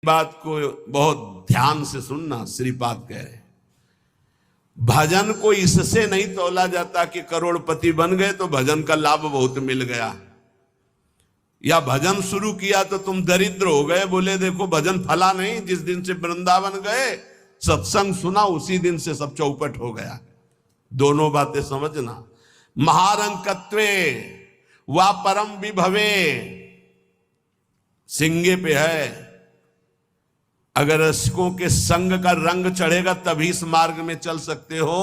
बात को बहुत ध्यान से सुनना। श्रीपाद कह रहे भजन को इससे नहीं तौला जाता कि करोड़पति बन गए तो भजन का लाभ बहुत मिल गया, या भजन शुरू किया तो तुम दरिद्र हो गए। बोले देखो भजन फला नहीं, जिस दिन से वृंदावन गए सत्संग सुना उसी दिन से सब चौपट हो गया। दोनों बातें समझना। महारंकत्वे वा परम विभवे सिंगे पे है। अगर रसिकों के संग का रंग चढ़ेगा तभी इस मार्ग में चल सकते हो,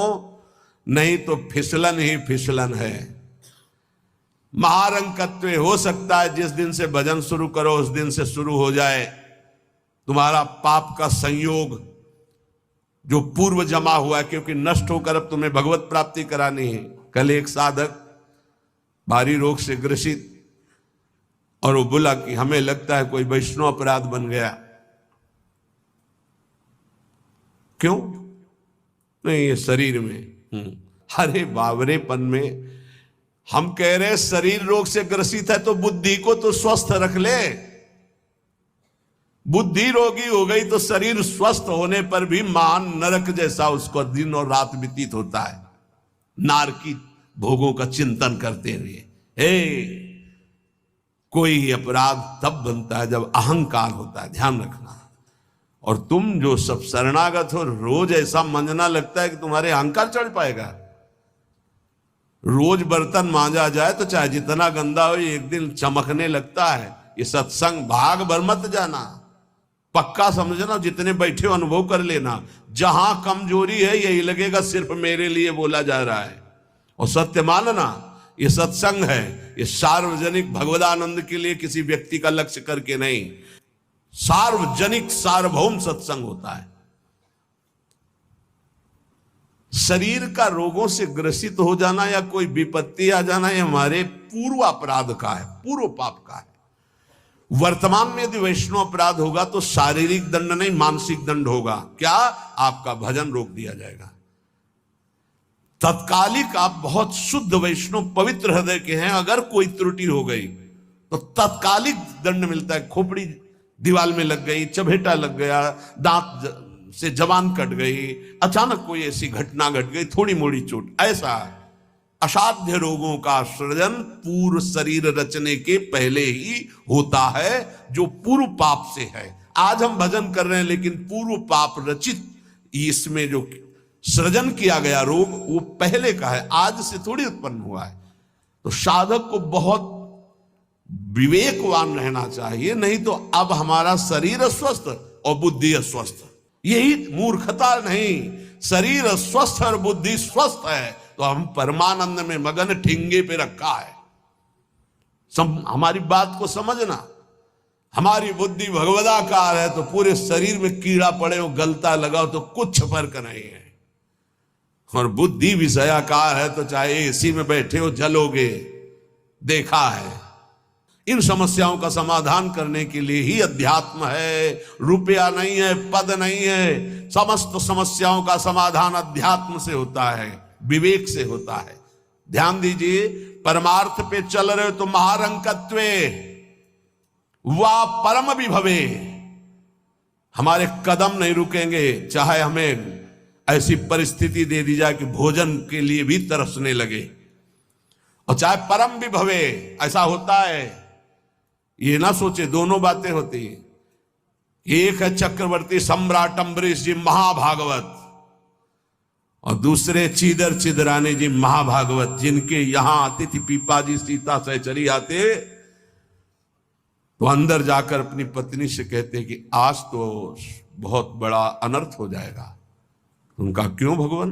नहीं तो फिसलन ही फिसलन है। महारंकत्व हो सकता है जिस दिन से भजन शुरू करो उस दिन से शुरू हो जाए तुम्हारा पाप का संयोग जो पूर्व जमा हुआ है, क्योंकि नष्ट होकर अब तुम्हें भगवत प्राप्ति करानी है। कल एक साधक भारी रोग से ग्रसित, और वो बोला कि हमें लगता है कोई वैष्णव अपराध बन गया। क्यों? नहीं, ये शरीर में। अरे बावरेपन में हम कह रहे शरीर रोग से ग्रसित है तो बुद्धि को तो स्वस्थ रख ले। बुद्धि रोगी हो गई तो शरीर स्वस्थ होने पर भी महान नरक जैसा उसको दिन और रात व्यतीत होता है, नारकी भोगों का चिंतन करते हुए। कोई अपराध तब बनता है जब अहंकार होता है, ध्यान रखना। और तुम जो सब शरणागत हो, रोज ऐसा मंजना लगता है कि तुम्हारे अहंकार चढ़ पाएगा। रोज बर्तन मांजा जाए तो चाहे जितना गंदा हो एक दिन चमकने लगता है। ये सत्संग भाग भर मत जाना, पक्का समझना। जितने बैठे हो अनुभव कर लेना, जहां कमजोरी है यही लगेगा सिर्फ मेरे लिए बोला जा रहा है। और सत्य मानना, ये सत्संग है, ये सार्वजनिक भगवदानंद के लिए किसी व्यक्ति का लक्ष्य करके नहीं, सार्वजनिक सार्वभौम सत्संग होता है। शरीर का रोगों से ग्रसित हो जाना या कोई विपत्ति आ जाना ये हमारे पूर्व अपराध का है, पूर्व पाप का है। वर्तमान में यदि वैष्णव अपराध होगा तो शारीरिक दंड नहीं मानसिक दंड होगा। क्या? आपका भजन रोक दिया जाएगा। तत्कालिक आप बहुत शुद्ध वैष्णव पवित्र हृदय के हैं, अगर कोई त्रुटि हो गई तो तत्कालिक दंड मिलता है। खोपड़ी दीवाल में लग गई, चबेटा लग गया, दांत से जबान कट गई, अचानक कोई ऐसी घटना घट गई, थोड़ी मोड़ी चोट, ऐसा असाध्य रोगों का सृजन पूर्व शरीर रचने के पहले ही होता है, जो पूर्व पाप से है। आज हम भजन कर रहे हैं लेकिन पूर्व पाप रचित इसमें जो सृजन किया गया रोग वो पहले का है, आज से थोड़ी उत्पन्न हुआ है। तो साधक को बहुत विवेकवान रहना चाहिए, नहीं तो अब हमारा शरीर अस्वस्थ और बुद्धि अस्वस्थ, यही मूर्खता नहीं। शरीर स्वस्थ और बुद्धि स्वस्थ है तो हम परमानंद में मगन ठिंगे पे रखा है। हमारी बात को समझना। हमारी बुद्धि भगवदाकार है तो पूरे शरीर में कीड़ा पड़े हो, गलता लगाओ तो कुछ फर्क नहीं है। और बुद्धि विषयाकार है तो चाहे एसी में बैठे हो जलोगे, देखा है। इन समस्याओं का समाधान करने के लिए ही अध्यात्म है, रुपया नहीं है, पद नहीं है। समस्त समस्याओं का समाधान अध्यात्म से होता है, विवेक से होता है। ध्यान दीजिए, परमार्थ पे चल रहे हो तो महारंकत्वे वा परम विभवे, हमारे कदम नहीं रुकेंगे। चाहे हमें ऐसी परिस्थिति दे दी जाए कि भोजन के लिए भी तरसने लगे, और चाहे परम विभवे, ऐसा होता है। ये ना सोचे दोनों बातें होती हैं। एक है चक्रवर्ती सम्राट अम्बरीश जी महाभागवत, और दूसरे चीदर चिदरानी जी महाभागवत, जिनके यहां आती थी पीपाजी सीता सहचरी आते तो अंदर जाकर अपनी पत्नी से कहते कि आज तो बहुत बड़ा अनर्थ हो जाएगा। उनका क्यों भगवान?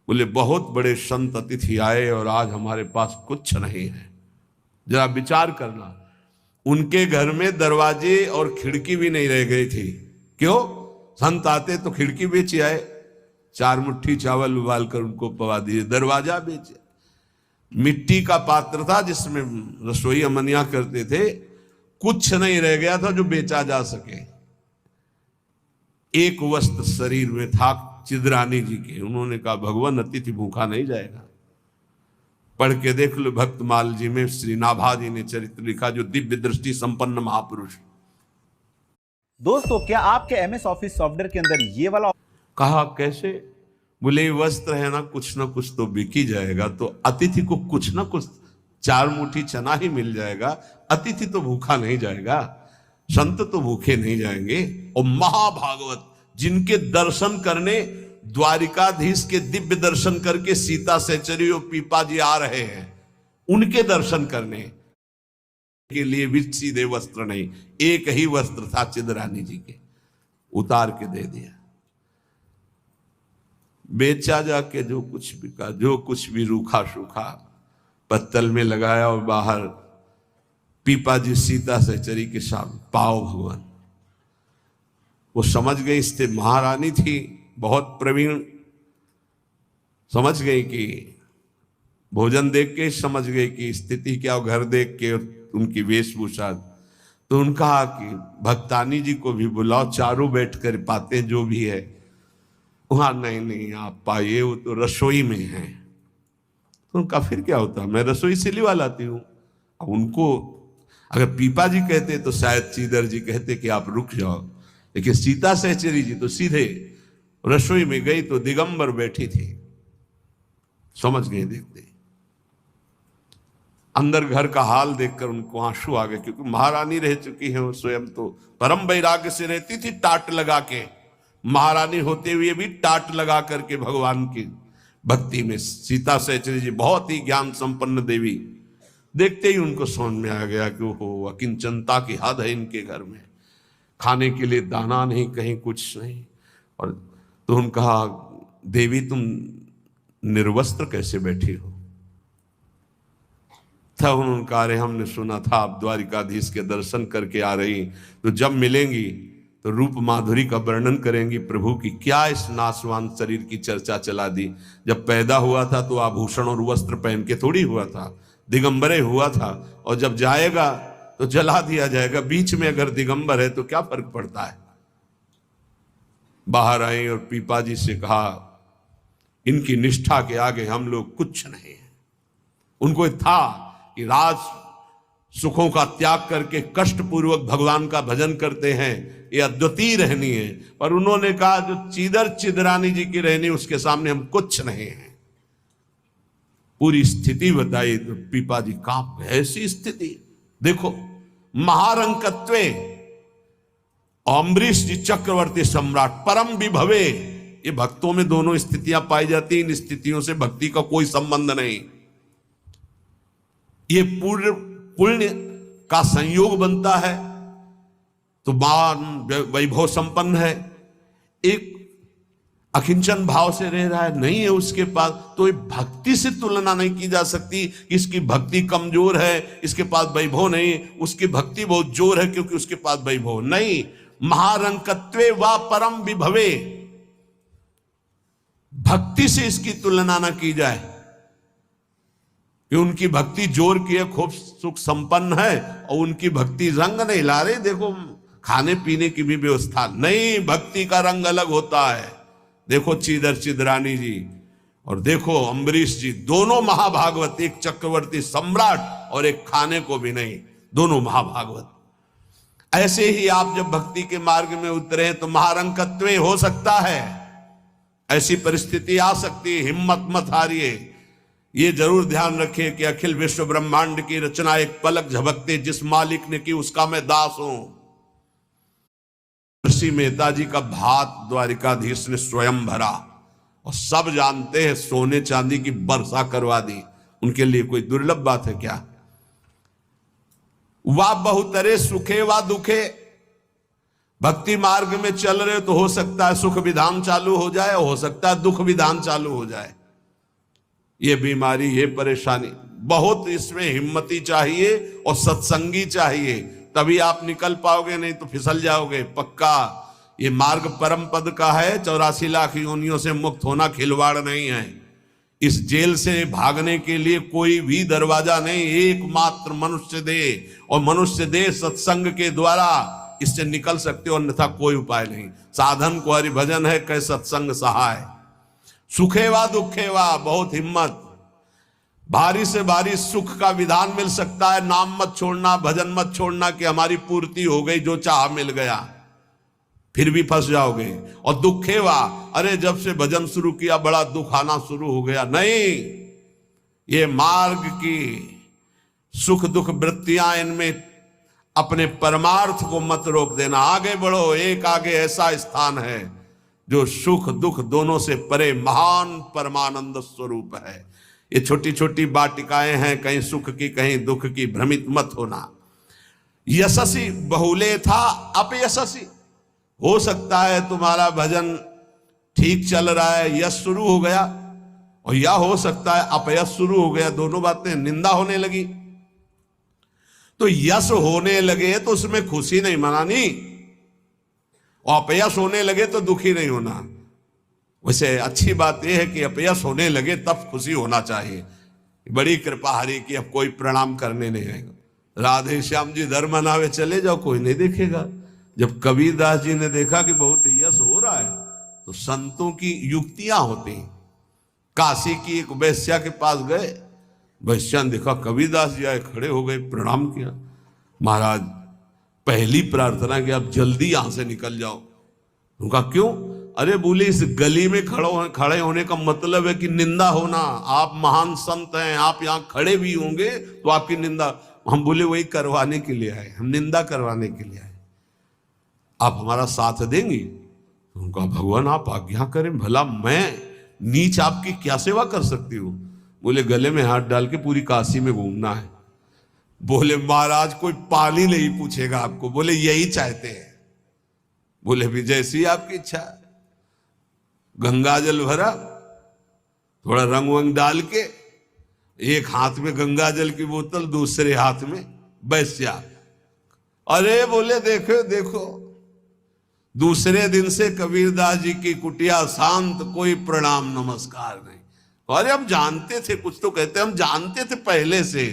बोले बहुत बड़े संत अतिथि आए और आज हमारे पास कुछ नहीं है। जरा विचार करना, उनके घर में दरवाजे और खिड़की भी नहीं रह गई थी। क्यों? संत आते तो खिड़की बेचे आए, 4 मुट्ठी चावल उबाल कर उनको पवा दिए, दरवाजा बेचे। मिट्टी का पात्र था जिसमें रसोई अमनिया करते थे, कुछ नहीं रह गया था जो बेचा जा सके। एक वस्त्र शरीर में था चिदरानी जी के। उन्होंने कहा भगवान अतिथि भूखा नहीं जाएगा। पढ़ के देख लो भक्तमाल जी में श्री नाभा जी ने चरित्र लिखा, जो दिव्य दृष्टि संपन्न महापुरुष। दोस्तों क्या आपके MS ऑफिस सॉफ्टवेयर के अंदर ये वाला कहा कैसे? बोले वस्त्र है ना कुछ तो बिक ही जाएगा, तो अतिथि को कुछ ना कुछ 4 मुट्ठी चना ही मिल जाएगा। अतिथि तो भूखा नहीं जाएगा, संत तो भूखे नहीं जाएंगे। और महाभागवत जिनके दर्शन करने द्वारिकाधीश के दिव्य दर्शन करके सीता सहचरी और पीपा जी आ रहे हैं, उनके दर्शन करने के लिए भी सीधे वस्त्र नहीं, एक ही वस्त्र था चिदरानी जी के, उतार के दे दिया। बेचा जाके जो कुछ बिका, जो कुछ भी रूखा सूखा पत्तल में लगाया और बाहर पीपा जी सीता सहचरी के सामने पाओ भगवान। वो समझ गई, इससे महारानी थी बहुत प्रवीण, समझ गई कि भोजन देख के समझ गई कि स्थिति क्या, घर देख के उनकी वेशभूषा। तो उनका कहा कि भक्तानी जी को भी बुलाओ, चारों बैठ कर पाते जो भी है। वहां नहीं आप पाइए, वो तो रसोई में है। तो उनका फिर क्या होता, मैं रसोई से लिवा लाती हूं। अब उनको अगर पीपा जी कहते तो शायद चीदर जी कहते कि आप रुक जाओ, लेकिन सीता सहचरी जी तो सीधे रसोई में गई तो दिगंबर बैठी थी, समझ गए देखते। अंदर घर का हाल देखकर उनको आंसू आ गए, क्योंकि महारानी रह चुकी है वो स्वयं, तो परम वैराग्य से रहती थी, टाट लगा के। महारानी होते हुए भी टाट लगा करके भगवान की भक्ति में। सीता सहचरी जी बहुत ही ज्ञान संपन्न देवी, देखते ही उनको समझ में आ गया कि वो अकिंचनता की हद है इनके घर में, खाने के लिए दाना नहीं, कहीं कुछ नहीं। और तो उन्होंने कहा, देवी तुम निर्वस्त्र कैसे बैठी हो? तब उन्होंने कहा, अरे हमने सुना था आप द्वारिकाधीश के दर्शन करके आ रही, तो जब मिलेंगी तो रूप माधुरी का वर्णन करेंगी प्रभु की। क्या इस नासवान शरीर की चर्चा चला दी? जब पैदा हुआ था तो आभूषण और वस्त्र पहन के थोड़ी हुआ था, दिगंबरे हुआ था, और जब जाएगा तो जला दिया जाएगा। बीच में अगर दिगंबर है तो क्या फर्क पड़ता है? बाहर आई और पीपा जी से कहा, इनकी निष्ठा के आगे हम लोग कुछ नहीं है। उनको था कि राज सुखों का त्याग करके कष्ट पूर्वक भगवान का भजन करते हैं, ये अद्वितीय रहनी है। पर उन्होंने कहा जो चीदर चिदरानी जी की रहनी, उसके सामने हम कुछ नहीं है। पूरी स्थिति बताई तो पीपा जी कांप गए। ऐसी स्थिति देखो, महारंकत्वे अम्बरीश जी चक्रवर्ती सम्राट परम विभवे, ये भक्तों में दोनों स्थितियां पाई जाती। इन स्थितियों से भक्ति का कोई संबंध नहीं, ये पूर्ण पुण्य का संयोग बनता है तो मान वैभव संपन्न है। एक अकिंचन भाव से रह रहा है, नहीं है उसके पास, तो ये भक्ति से तुलना नहीं की जा सकती। इसकी भक्ति कमजोर है, इसके पास वैभव नहीं, उसकी भक्ति बहुत जोर है क्योंकि उसके पास वैभव नहीं। महारंकत्वे वा परम विभवे, भक्ति से इसकी तुलना ना की जाए कि उनकी भक्ति जोर की है, खूब सुख संपन्न है, और उनकी भक्ति रंग नहीं ला रही। देखो खाने पीने की भी व्यवस्था नहीं, भक्ति का रंग अलग होता है। देखो चीदर चिदरानी जी और देखो अम्बरीश जी, दोनों महाभागवत, एक चक्रवर्ती सम्राट और एक खाने को भी नहीं, दोनों महाभागवत। ऐसे ही आप जब भक्ति के मार्ग में उतरे तो महारंकत्वे हो सकता है, ऐसी परिस्थिति आ सकती है, हिम्मत मत हारिए। ये जरूर ध्यान रखिए कि अखिल विश्व ब्रह्मांड की रचना एक पलक झपकते जिस मालिक ने की उसका मैं दास हूं। ऋषि मेहता जी का भात द्वारिकाधीश ने स्वयं भरा और सब जानते हैं सोने चांदी की वर्षा करवा दी। उनके लिए कोई दुर्लभ बात है क्या? वाह बहुतरे सुखे वा दुखे, भक्ति मार्ग में चल रहे तो हो सकता है सुख विधान चालू हो जाए, हो सकता है दुख विधान चालू हो जाए। ये बीमारी, ये परेशानी, बहुत इसमें हिम्मती चाहिए और सत्संगी चाहिए, तभी आप निकल पाओगे, नहीं तो फिसल जाओगे पक्का। ये मार्ग परम पद का है, 84 लाख योनियों से मुक्त होना खिलवाड़ नहीं है। इस जेल से भागने के लिए कोई भी दरवाजा नहीं, एकमात्र मनुष्य दे, और मनुष्य दे सत्संग के द्वारा इससे निकल सकते हो, अन्यथा कोई उपाय नहीं। साधन को हरि भजन है, कै सत्संग सहाय। सुखेवा दुखेवा, बहुत हिम्मत। भारी से भारी सुख का विधान मिल सकता है, नाम मत छोड़ना, भजन मत छोड़ना कि हमारी पूर्ति हो गई, जो चाह मिल गया। फिर भी फंस जाओगे। और दुखेवा, अरे जब से भजन शुरू किया बड़ा दुख आना शुरू हो गया। नहीं, ये मार्ग की सुख दुख वृत्तियां, इनमें अपने परमार्थ को मत रोक देना, आगे बढ़ो। एक आगे ऐसा स्थान है जो सुख दुख दोनों से परे महान परमानंद स्वरूप है। ये छोटी छोटी वाटिकाएं हैं, कहीं सुख की कहीं दुख की, भ्रमित मत होना। यशस्वी बहुले था अपयशस्वी, हो सकता है तुम्हारा भजन ठीक चल रहा है, यश शुरू हो गया, और या हो सकता है अपयश शुरू हो गया, दोनों बातें, निंदा होने लगी। तो यश होने लगे तो उसमें खुशी नहीं मनानी, और अपयश होने लगे तो दुखी नहीं होना। वैसे अच्छी बात यह है कि अपयश होने लगे तब खुशी होना चाहिए। बड़ी कृपा हरि की, अब कोई प्रणाम करने नहीं आएगा। राधे श्याम जी धर्म मनावे चले जाओ, कोई नहीं देखेगा। जब कबीरदास जी ने देखा कि बहुत यश हो रहा है, तो संतों की युक्तियां होती हैं। काशी की एक वैश्या के पास गए, वैश्या ने देखा कबीरदास जी आए, खड़े हो गए, प्रणाम किया। महाराज पहली प्रार्थना कि आप जल्दी यहां से निकल जाओ। उनका क्यों? अरे बोले इस गली में खड़े होने का मतलब है कि निंदा होना। आप महान संत हैं, आप यहाँ खड़े भी होंगे तो आपकी निंदा। हम बोले वही करवाने के लिए आए, हम निंदा करवाने के लिए आए, आप हमारा साथ देंगी? उनका भगवान आप आज्ञा करें, भला मैं नीच आपकी क्या सेवा कर सकती हूँ? बोले गले में हाथ डाल के पूरी काशी में घूमना है। बोले महाराज कोई पानी नहीं पूछेगा आपको। बोले यही चाहते हैं। बोले भी जैसी आपकी इच्छा। गंगा जल भरा, थोड़ा रंग वंग डाल के, एक हाथ में गंगा जल की बोतल, दूसरे हाथ में वैश्या। अरे बोले देखो देखो, दूसरे दिन से कबीरदास जी की कुटिया शांत, कोई प्रणाम नमस्कार नहीं। अरे हम जानते थे, कुछ तो कहते हम जानते थे पहले से,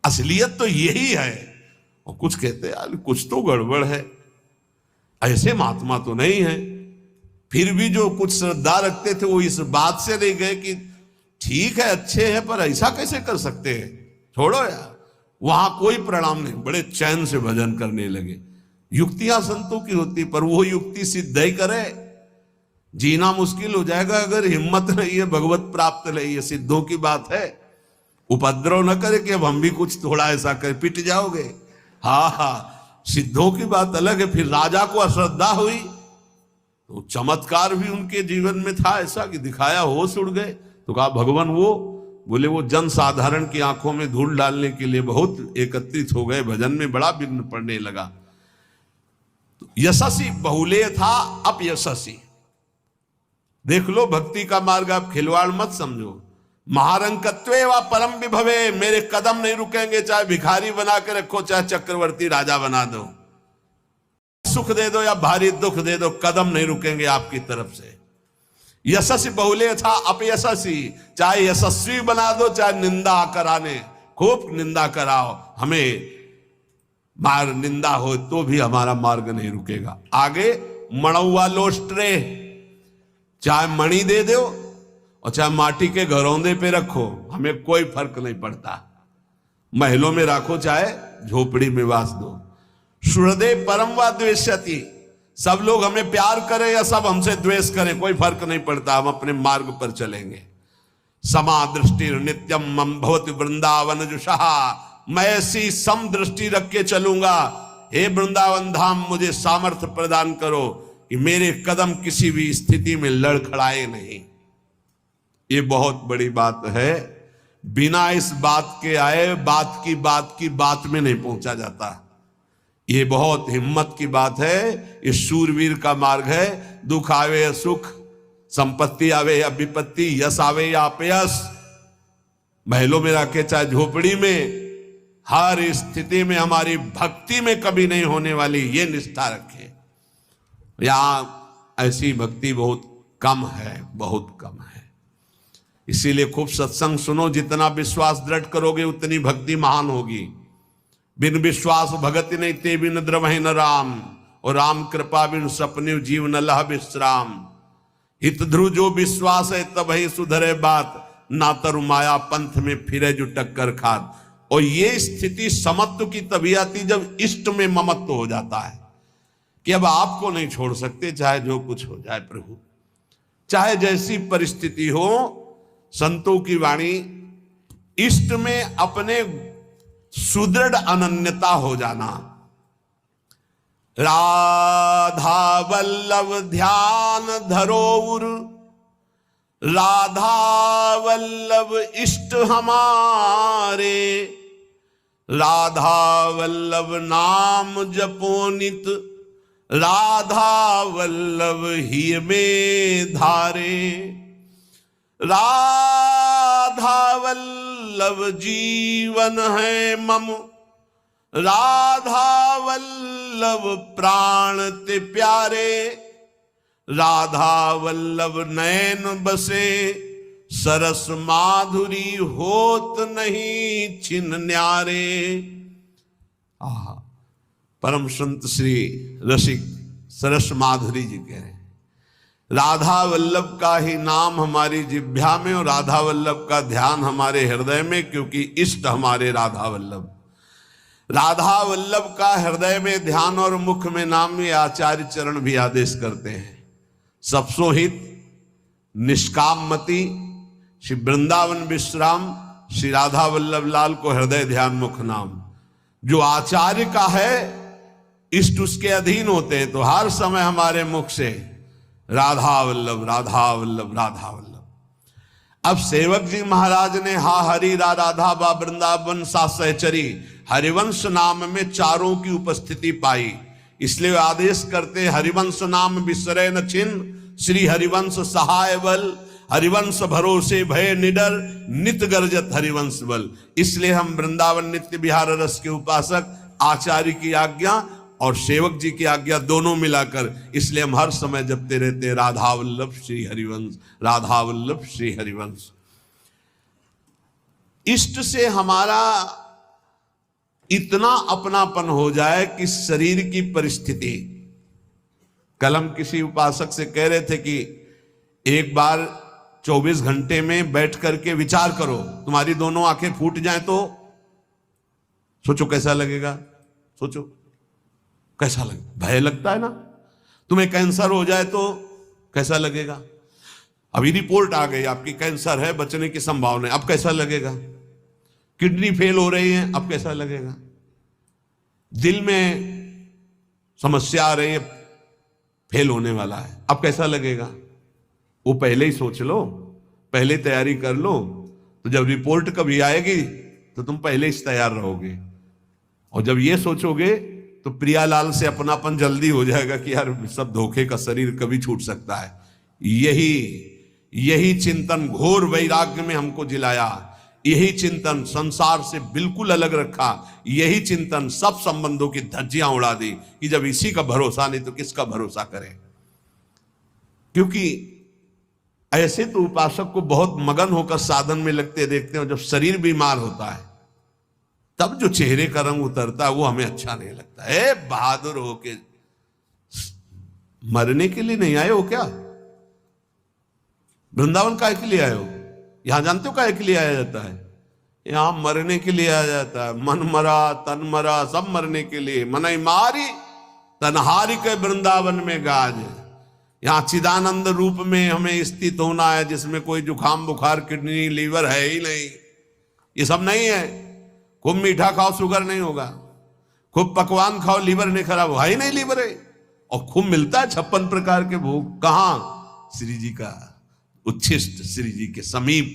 असलियत तो यही है। और कुछ कहते यार कुछ तो गड़बड़ है, ऐसे महात्मा तो नहीं है। फिर भी जो कुछ श्रद्धा रखते थे वो इस बात से नहीं गए कि ठीक है अच्छे हैं पर ऐसा कैसे कर सकते हैं, छोड़ो यार। वहां कोई प्रणाम नहीं, बड़े चैन से भजन करने लगे। युक्तियां संतों की होती, पर वो युक्ति सिद्ध ही करे, जीना मुश्किल हो जाएगा अगर हिम्मत नहीं है, भगवत प्राप्त नहीं है। सिद्धों की बात है, उपद्रव न करे कि अब हम भी कुछ थोड़ा ऐसा कर, पिट जाओगे। हाँ हाँ, सिद्धों की बात अलग है। फिर राजा को अश्रद्धा हुई तो चमत्कार भी उनके जीवन में था ऐसा कि दिखाया, होश उड़ गए। तो कहा भगवान वो, बोले वो जन साधारण की आंखों में धूल डालने के लिए बहुत एकत्रित हो गए, भजन में बड़ा विघ्न पड़ने लगा। यशस्वी बहुले था अपयशस्वी। देख लो भक्ति का मार्ग, आप खिलवाड़ मत समझो। महारंकत्वे व परम विभवे, मेरे कदम नहीं रुकेंगे, चाहे भिखारी बना के रखो, चाहे चक्रवर्ती राजा बना दो, सुख दे दो या भारी दुख दे दो, कदम नहीं रुकेंगे आपकी तरफ से। यशस्वी बहुले था अपयशस्वी, चाहे यशस्वी बना दो चाहे निंदा कराने, खूब निंदा कराओ, हमें मार निंदा हो तो भी हमारा मार्ग नहीं रुकेगा। आगे मणुआ लोस्ट्रे, चाहे मणि दे दो और चाहे माटी के घरौंदे पे रखो, हमें कोई फर्क नहीं पड़ता। महलों में रखो चाहे झोपड़ी में वास दो। सुहृदे परम व द्वेष्यति, सब लोग हमें प्यार करें या सब हमसे द्वेष करें, कोई फर्क नहीं पड़ता, हम अपने मार्ग पर चलेंगे। समा दृष्टि नित्यम मम भवति वृंदावन जुषा, मैं ऐसी सम दृष्टि रख के चलूंगा। हे वृंदावन धाम, मुझे सामर्थ्य प्रदान करो कि मेरे कदम किसी भी स्थिति में लड़खड़ाए नहीं। ये बहुत बड़ी बात है। बिना इस बात के आए बात की बात में नहीं पहुंचा जाता। ये बहुत हिम्मत की बात है, ये शूरवीर का मार्ग है। दुख आवे या सुख, संपत्ति आवे या विपत्ति, यश आवे या अपयश, महलों में रखे चाहे झोपड़ी में, हर स्थिति में हमारी भक्ति में कभी नहीं होने वाली ये निष्ठा रखे। यहां ऐसी भक्ति बहुत कम है, बहुत कम है। इसीलिए खूब सत्संग सुनो, जितना विश्वास दृढ़ करोगे उतनी भक्ति महान होगी। बिन विश्वास भगति नहीं ते बिन द्रवहि न राम, और राम कृपा बिन सपने जीव न लह विश्राम। हित ध्रुव जो विश्वास है तब ही सुधरे बात, ना तरु माया पंथ में फिरे जो टक्कर खात। और ये स्थिति समत्व की तभी आती जब इष्ट में ममत्व हो जाता है। कि अब आपको नहीं छोड़ सकते, चाहे जो कुछ हो जाए प्रभु, चाहे जैसी परिस्थिति हो। संतों की वाणी, इष्ट में अपने सुदृढ़ अनन्यता हो जाना। राधा वल्लभ ध्यान धरोउर, राधा वल्लभ इष्ट हमारे, राधा वल्लभ नाम जपोनित, राधा वल्लभ ही में धारे, राधा वल्लभ जीवन है मम, राधा वल्लभ प्राण ते प्यारे, राधा वल्लभ नैन बसे, सरस माधुरी होत नहीं छिन न्यारे। परम संत श्री रसिक सरस माधुरी जी कह रहे हैं, राधा वल्लभ का ही नाम हमारी जिह्वा में और राधा वल्लभ का ध्यान हमारे हृदय में, क्योंकि इष्ट हमारे राधा वल्लभ। राधा वल्लभ का हृदय में ध्यान और मुख में नाम, ये आचार्य चरण भी आदेश करते हैं। सबसो हित निष्काम मति, श्री वृंदावन विश्राम, श्री राधा वल्लभ लाल को हृदय ध्यान मुख नाम। जो आचार्य का है, इष्ट उसके अधीन होते हैं, तो हर समय हमारे मुख से राधा वल्लभ राधा वल्लभ राधा वल्लभ। अब सेवक जी महाराज ने हा हरि रा राधा बा वृंदावन सा सहचरी, हरिवंश नाम में चारों की उपस्थिति पाई, इसलिए आदेश करते हरिवंश नाम विसरे न छिन्न, श्री हरिवंश सहाय बल, हरिवंश भरोसे भय निडर, नित गर्जत हरिवंश बल। इसलिए हम वृंदावन नित्य विहार रस के उपासक, आचार्य की आज्ञा और सेवक जी की आज्ञा दोनों मिलाकर, इसलिए हम हर समय जपते रहते राधा वल्लभ श्री हरिवंश, राधा वल्लभ श्री हरिवंश। इष्ट से हमारा इतना अपनापन हो जाए कि शरीर की परिस्थिति, कल हम किसी उपासक से कह रहे थे कि एक बार 24 घंटे में बैठ करके विचार करो, तुम्हारी दोनों आंखें फूट जाएं तो सोचो कैसा लगेगा। सोचो कैसा लगे, भय लगता है ना। तुम्हें कैंसर हो जाए तो कैसा लगेगा। अभी रिपोर्ट आ गई आपकी कैंसर है, बचने की संभावना है, अब कैसा लगेगा। किडनी फेल हो रही है, अब कैसा लगेगा। दिल में समस्या आ रही है, फेल होने वाला है, अब कैसा लगेगा। वो पहले ही सोच लो, पहले तैयारी कर लो, तो जब रिपोर्ट कभी आएगी तो तुम पहले ही तैयार रहोगे। और जब ये सोचोगे तो प्रियालाल से अपनापन जल्दी हो जाएगा कि यार सब धोखे का शरीर कभी छूट सकता है। यही चिंतन घोर वैराग्य में हमको जिलाया, यही चिंतन संसार से बिल्कुल अलग रखा, यही चिंतन सब संबंधों की धज्जियां उड़ा दी कि जब इसी का भरोसा नहीं तो किसका भरोसा करें। क्योंकि ऐसे तो उपासक को बहुत मगन होकर साधन में लगते देखते हैं, जब शरीर बीमार होता है तब जो चेहरे का रंग उतरता है वो हमें अच्छा नहीं लगता है। बहादुर होके मरने के लिए नहीं आए हो क्या। वृंदावन काहे के लिए आए हो। यहां जानते हो काहे के लिए आया जाता है। यहां मरने के लिए आया जाता है। मन मरा तन मरा सब मरने के लिए। मनई मारी तनहारी के वृंदावन में गाज। यहां चिदानंद रूप में हमें स्थित होना है, जिसमें कोई जुकाम बुखार किडनी लीवर है ही नहीं। ये सब नहीं है। खूब मीठा खाओ शुगर नहीं होगा, खूब पकवान खाओ लीवर नहीं खराब होगा ही नहीं लीवर है। और खूब मिलता है 56 प्रकार के भोग, कहां श्री जी का उच्छिष्ट, श्री जी के समीप।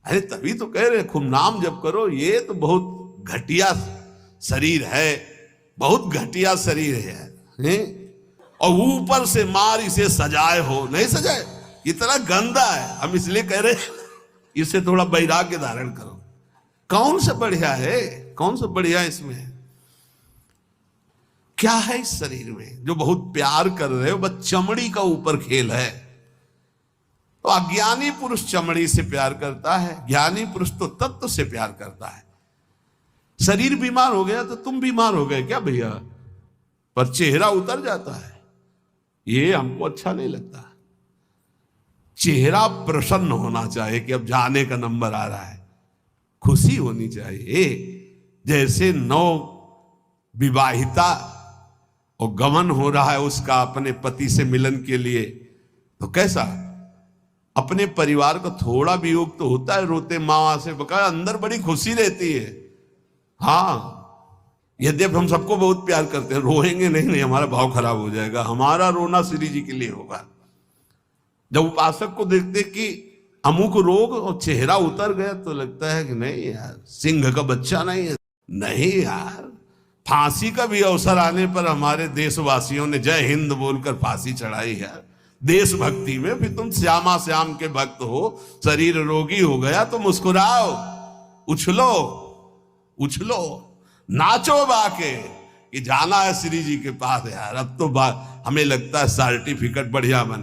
अरे तभी तो कह रहे खूब नाम जप करो। ये तो बहुत घटिया शरीर है, बहुत घटिया शरीर है? और ऊपर से मार इसे सजाए हो, नहीं सजाए, इतना गंदा है। हम इसलिए कह रहे इसे थोड़ा वैराग्य धारण करो। कौन सा बढ़िया है, कौन सा बढ़िया इसमें क्या है इस शरीर में जो बहुत प्यार कर रहे हो। बस चमड़ी का ऊपर खेल है। तो अज्ञानी पुरुष चमड़ी से प्यार करता है, ज्ञानी पुरुष तो तत्व से प्यार करता है। शरीर बीमार हो गया तो तुम बीमार हो गए क्या भैया, पर चेहरा उतर जाता है, ये हमको अच्छा नहीं लगता। चेहरा प्रसन्न होना चाहिए कि अब जाने का नंबर आ रहा है, खुशी होनी चाहिए। जैसे नौ विवाहिता और गमन हो रहा है उसका अपने पति से मिलन के लिए, तो कैसा अपने परिवार का थोड़ा वियोग तो होता है, रोते माँ से बकाया अंदर बड़ी खुशी रहती है। हाँ, यद्यप हम सबको बहुत प्यार करते हैं, रोएंगे नहीं, हमारा भाव खराब हो जाएगा। हमारा रोना श्री जी के लिए होगा। जब उपासक को देखते कि अमुक रोग और चेहरा उतर गया तो लगता है कि नहीं यार, सिंह का बच्चा नहीं है। नहीं यार, फांसी का भी अवसर आने पर हमारे देशवासियों ने जय हिंद बोलकर फांसी चढ़ाई है देशभक्ति में। फिर तुम श्यामा श्याम के भक्त हो, शरीर रोगी हो गया तो मुस्कुराओ, उछलो उछलो, नाचो बाके कि जाना है श्री जी के पास यार। अब तो हमें लगता है सर्टिफिकेट बढ़िया बन,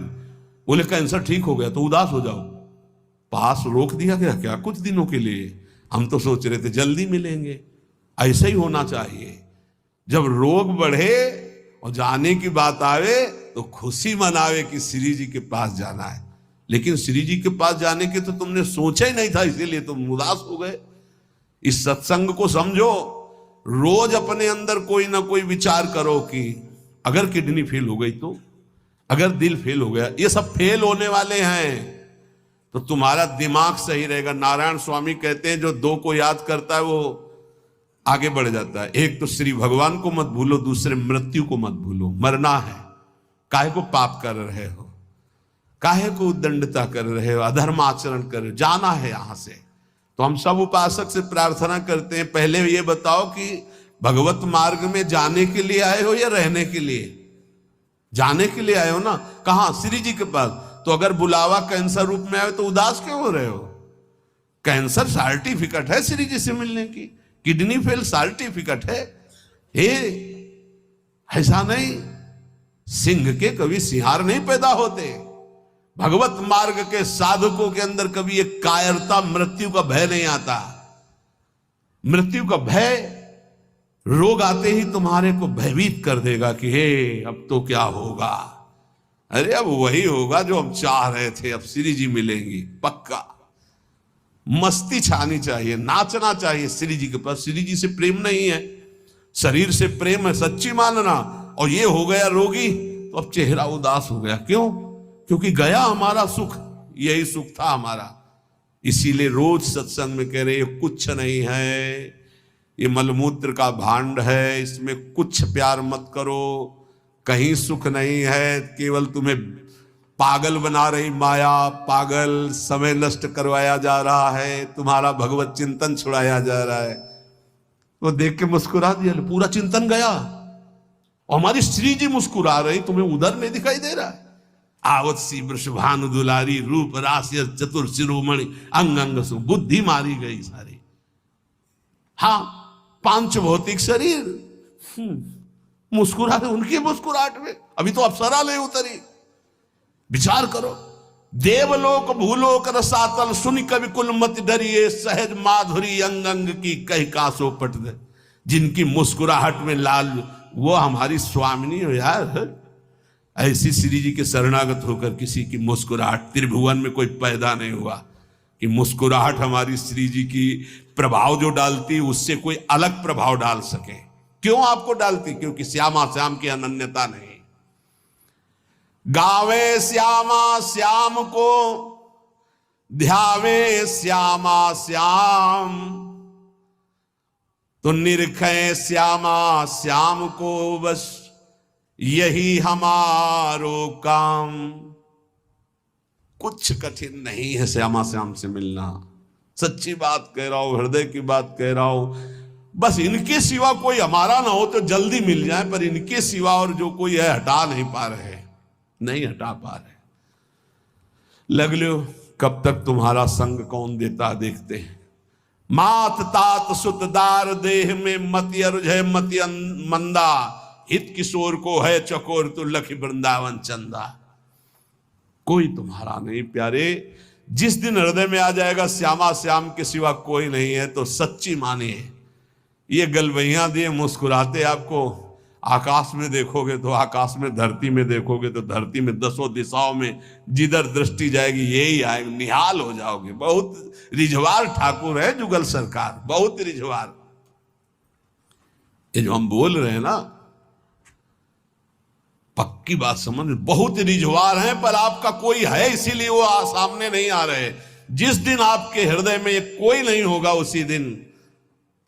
बोले कैंसर ठीक हो गया तो उदास हो जाओ, पास रोक दिया गया क्या कुछ दिनों के लिए? हम तो सोच रहे थे जल्दी मिलेंगे। ऐसा ही होना चाहिए, जब रोग बढ़े और जाने की बात आवे तो खुशी मनावे कि श्री जी के पास जाना है। लेकिन श्री जी के पास जाने के तो तुमने सोचा ही नहीं था, इसीलिए तुम उदास हो गए। इस सत्संग को समझो, रोज अपने अंदर कोई ना कोई विचार करो कि अगर किडनी फेल हो गई तो, अगर दिल फेल हो गया, ये सब फेल होने वाले हैं तो तुम्हारा दिमाग सही रहेगा। नारायण स्वामी कहते हैं जो दो को याद करता है वो आगे बढ़ जाता है। एक तो श्री भगवान को मत भूलो, दूसरे मृत्यु को मत भूलो। मरना है, काहे को पाप कर रहे हो, काहे को उद्दंडता कर रहे हो, अधर्म आचरण कर रहे हो, जाना है यहां से। तो हम सब उपासक से प्रार्थना करते हैं, पहले ये बताओ कि भगवत मार्ग में जाने के लिए आए हो या रहने के लिए? जाने के लिए आए हो ना। कहां? श्री जी के पास। तो अगर बुलावा कैंसर रूप में आए तो उदास क्यों हो रहे हो? कैंसर सर्टिफिकेट है श्री जी से मिलने की, किडनी फेल सर्टिफिकेट है। ऐसा नहीं, सिंह के कभी सिंहार नहीं पैदा होते। भगवत मार्ग के साधकों के अंदर कभी एक कायरता, मृत्यु का भय नहीं आता। मृत्यु का भय रोग आते ही तुम्हारे को भयभीत कर देगा कि हे अब तो क्या होगा। अरे अब वही होगा जो हम चाह रहे थे, अब श्री जी मिलेंगी पक्का। मस्ती छानी चाहिए, नाचना चाहिए श्री जी के पास। श्री जी से प्रेम नहीं है, शरीर से प्रेम है, सच्ची मानना। और ये हो गया रोगी तो अब चेहरा उदास हो गया, क्यों? क्योंकि गया हमारा सुख, यही सुख था हमारा। इसीलिए रोज सत्संग में कह रहे ये कुछ नहीं है, ये मलमूत्र का भांड है, इसमें कुछ प्यार मत करो, कहीं सुख नहीं है, केवल तुम्हें पागल बना रही माया, पागल समय नष्ट करवाया जा रहा है, तुम्हारा भगवत चिंतन छुड़ाया जा रहा है। तो देख के मुस्कुरा दिया, पूरा चिंतन गया। और हमारी श्री जी मुस्कुरा रही, तुम्हें उधर नहीं दिखाई दे रहा है? आवत सी वृषभानु दुलारी, रूप राशि चतुर शिरोमणि, अंग अंग सु बुद्धि मारी गई सारी। हाँ, पांच भौतिक शरीर मुस्कुरा रहे, उनकी मुस्कुराहट में अभी तो अप्सरा ले उतरी। विचार करो, देवलोक भूलोक रसातल, सुन कवि कुल मत डरिए, सहज माधुरी अंग अंग की कह कासो पट दे। जिनकी मुस्कुराहट में लाल, वो हमारी स्वामिनी हो यार। ऐसी श्री जी के शरणागत होकर किसी की मुस्कुराहट, त्रिभुवन में कोई पैदा नहीं हुआ कि मुस्कुराहट हमारी श्री जी की प्रभाव जो डालती उससे कोई अलग प्रभाव डाल सके। क्यों आपको डालती? क्योंकि श्यामा श्याम की अनन्यता नहीं। गावे श्यामा श्याम को, ध्यावे श्यामा श्याम, तो निरखे श्यामा श्याम को, बस यही हमारो काम। कुछ कठिन नहीं है श्यामा श्याम से मिलना, सच्ची बात कह रहा हूं, हृदय की बात कह रहा हूं। बस इनके सिवा कोई हमारा ना हो तो जल्दी मिल जाए, पर इनके सिवा और जो कोई है हटा नहीं पा रहे, नहीं हटा पा रहे। लग लो कब तक तुम्हारा संग कौन देता देखते हैं। मात तात सुतदार देह में मति अरुझे मति मंदा, हित किशोर को है चकोर तू लख वृंदावन चंदा। कोई तुम्हारा नहीं प्यारे। जिस दिन हृदय में आ जाएगा श्यामा श्याम के सिवा कोई नहीं है, तो सच्ची मानिए ये गलवैयां दिए मुस्कुराते आपको आकाश में देखोगे तो आकाश में, धरती में देखोगे तो धरती में, दसों दिशाओं में जिधर दृष्टि जाएगी यही आएगा, निहाल हो जाओगे। बहुत रिझवार ठाकुर है जुगल सरकार, बहुत रिझवार। ये जो हम बोल रहे हैं ना, पक्की बात समझ, बहुत रिझवार हैं पर आपका कोई है इसीलिए वो सामने नहीं आ रहे। जिस दिन आपके हृदय में ये कोई नहीं होगा उसी दिन,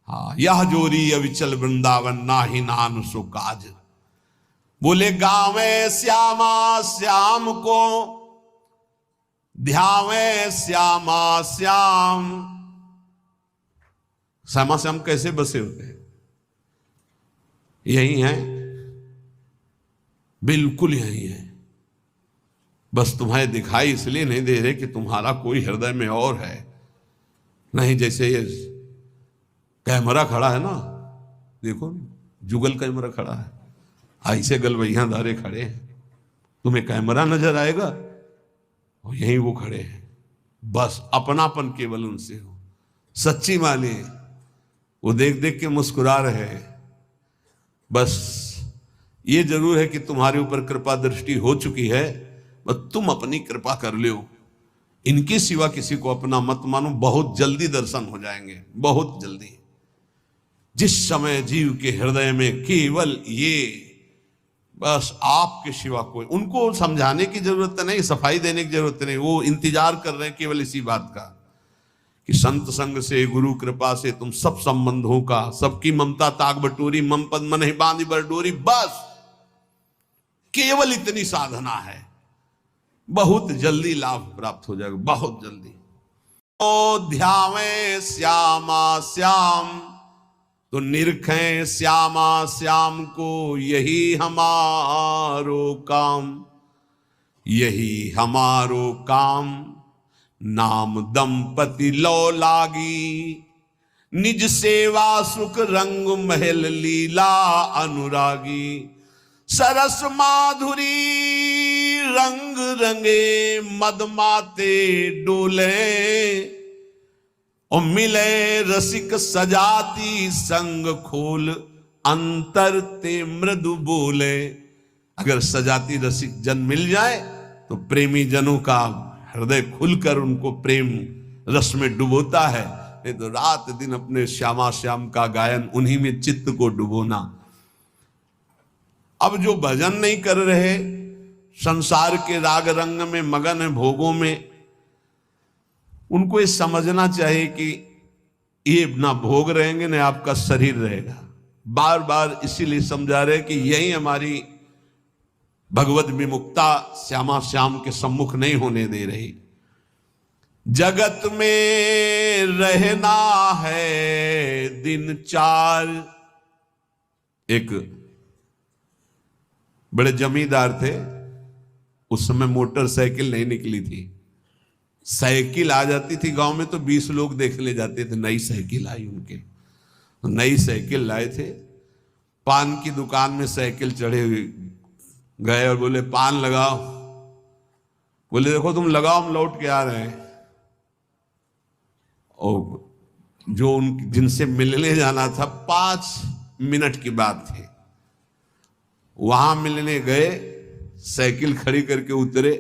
हाँ, यह जोरी अविचल वृंदावन ना ही नान सो काज। बोले गावे श्यामा श्याम को, ध्यावे श्यामा श्याम। श्यामा श्याम कैसे बसे होते हैं? यही है, बिल्कुल यही है। बस तुम्हें दिखाई इसलिए नहीं दे रहे कि तुम्हारा कोई हृदय में और है। नहीं, जैसे ये कैमरा खड़ा है ना, देखो जुगल कैमरा खड़ा है, ऐसे गलवैया धारे खड़े हैं, तुम्हें कैमरा नजर आएगा और यहीं वो खड़े हैं। बस अपनापन केवल उनसे हो, सच्ची माने, वो देख देख के मुस्कुरा रहे हैं। बस ये जरूर है कि तुम्हारे ऊपर कृपा दृष्टि हो चुकी है, बस तुम अपनी कृपा कर लो। इनके सिवा किसी को अपना मत मानो, बहुत जल्दी दर्शन हो जाएंगे, बहुत जल्दी। जिस समय जीव के हृदय में केवल ये, बस आपके सिवा कोई, उनको समझाने की जरूरत नहीं, सफाई देने की जरूरत नहीं, वो इंतजार कर रहे हैं केवल इसी बात का कि संत संग से, गुरु कृपा से तुम सब संबंधों का, सबकी ममता ताक बटोरी, मम पद मन ही बांधी बरडोरी। बस केवल इतनी साधना है, बहुत जल्दी लाभ प्राप्त हो जाएगा, बहुत जल्दी। ओ ध्यावे श्यामा श्याम, तो निरखें श्यामा श्याम को, यही हमारो काम, यही हमारो काम। नाम दंपति लो लागी, निज सेवा सुख रंग महल लीला अनुरागी। सरस माधुरी रंग रंगे, मदमाते डोले, और मिले रसिक सजाती संग खोल, अंतर ते मृदु बोले। अगर सजाती रसिक जन मिल जाए तो प्रेमी जनों का हृदय खुलकर उनको प्रेम रस में डुबोता है। नहीं तो रात दिन अपने श्यामा श्याम का गायन, उन्हीं में चित्त को डुबोना। अब जो भजन नहीं कर रहे, संसार के राग रंग में मगन है, भोगों में, उनको ये समझना चाहिए कि ये ना भोग रहेंगे ना आपका शरीर रहेगा। बार बार इसीलिए समझा रहे कि यही हमारी भगवत विमुक्ता श्यामा श्याम के सम्मुख नहीं होने दे रही। जगत में रहना है दिन चार। एक बड़े जमींदार थे, उस समय मोटरसाइकिल नहीं निकली थी। साइकिल आ जाती थी गांव में तो 20 लोग देखने जाते थे, नई साइकिल आई उनके, तो नई साइकिल लाए थे। पान की दुकान में साइकिल चढ़े हुए गए और बोले पान लगाओ। बोले देखो तुम लगाओ, हम लौट के आ रहे हैं। और जो उन जिनसे मिलने जाना था 5 मिनट की बात थी, वहां मिलने गए, साइकिल खड़ी करके उतरे,